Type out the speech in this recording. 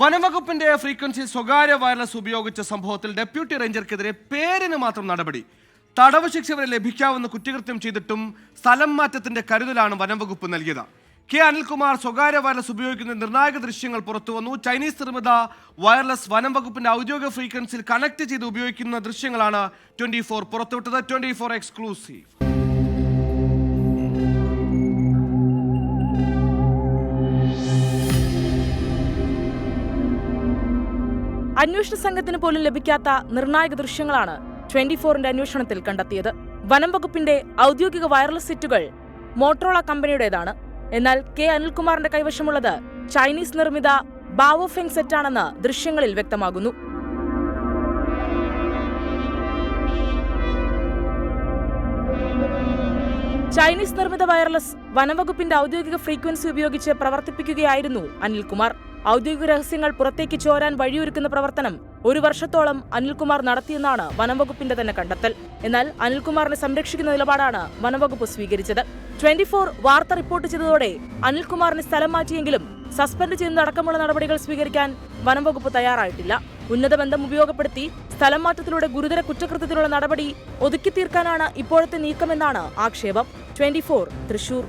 വനംവകുപ്പിന്റെ ഫ്രീക്വൻസി സ്വകാര്യ വയർലെസ് ഉപയോഗിച്ച സംഭവത്തിൽ ഡെപ്യൂട്ടി റേഞ്ചർക്കെതിരെ പേരിന് മാത്രം നടപടി. തടവ് ശിക്ഷ വരെ ലഭിക്കാവുന്ന കുറ്റകൃത്യം ചെയ്തിട്ടും സ്ഥലം മാറ്റത്തിന്റെ കരുതലാണ് വനംവകുപ്പ് നൽകിയത്. കെ അനിൽകുമാർ സ്വകാര്യ വയർലെസ് ഉപയോഗിക്കുന്ന നിർണായക ദൃശ്യങ്ങൾ പുറത്തുവന്നു. ചൈനീസ് നിർമ്മിത വയർലെസ് വനംവകുപ്പിന്റെ ഔദ്യോഗിക ഫ്രീക്വൻസിയിൽ കണക്ട് ചെയ്ത് ഉപയോഗിക്കുന്ന ദൃശ്യങ്ങളാണ് 24 പുറത്തുവിട്ടത്. 24 എക്സ്ക്ലൂസീവ്. അന്വേഷണ സംഘത്തിന് പോലും ലഭിക്കാത്ത നിർണായക ദൃശ്യങ്ങളാണ് 24ന്റെ അന്വേഷണത്തിൽ കണ്ടെത്തിയത്. വനം വകുപ്പിന്റെ ഔദ്യോഗിക വയർലെസ് സെറ്റുകൾ മോട്ടോറോള കമ്പനിയുടേതാണ്. എന്നാൽ കെ അനിൽകുമാറിന്റെ കൈവശമുള്ളത് ചൈനീസ് നിർമ്മിത ബാവോഫെങ് സെറ്റാണെന്ന് ദൃശ്യങ്ങളിൽ വ്യക്തമാകുന്നു. ചൈനീസ് നിർമ്മിത വയർലെസ് വനംവകുപ്പിന്റെ ഔദ്യോഗിക ഫ്രീക്വൻസി ഉപയോഗിച്ച് പ്രവർത്തിപ്പിക്കുകയായിരുന്നു അനിൽകുമാർ. ഔദ്യോഗിക രഹസ്യങ്ങൾ പുറത്തേക്ക് ചോരാൻ വഴിയൊരുക്കുന്ന പ്രവർത്തനം 1 വർഷത്തോളം അനിൽകുമാർ നടത്തിയെന്നാണ് വനംവകുപ്പിന്റെ തന്നെ കണ്ടെത്തൽ. എന്നാൽ അനിൽകുമാറിനെ സംരക്ഷിക്കുന്ന നിലപാടാണ് വനംവകുപ്പ് സ്വീകരിച്ചത്. 24 വാർത്ത റിപ്പോർട്ട് ചെയ്തതോടെ അനിൽകുമാറിനെ സ്ഥലം മാറ്റിയെങ്കിലും സസ്പെൻഡ് ചെയ്യുന്നതടക്കമുള്ള നടപടികൾ സ്വീകരിക്കാൻ വനംവകുപ്പ് തയ്യാറായിട്ടില്ല. ഉന്നത ബന്ധം ഉപയോഗപ്പെടുത്തി സ്ഥലം മാറ്റത്തിലൂടെ ഗുരുതര കുറ്റകൃത്യത്തിനുള്ള നടപടി ഒതുക്കി തീർക്കാനാണ് ഇപ്പോഴത്തെ നീക്കമെന്നാണ് ആക്ഷേപം. 24 തൃശൂർ.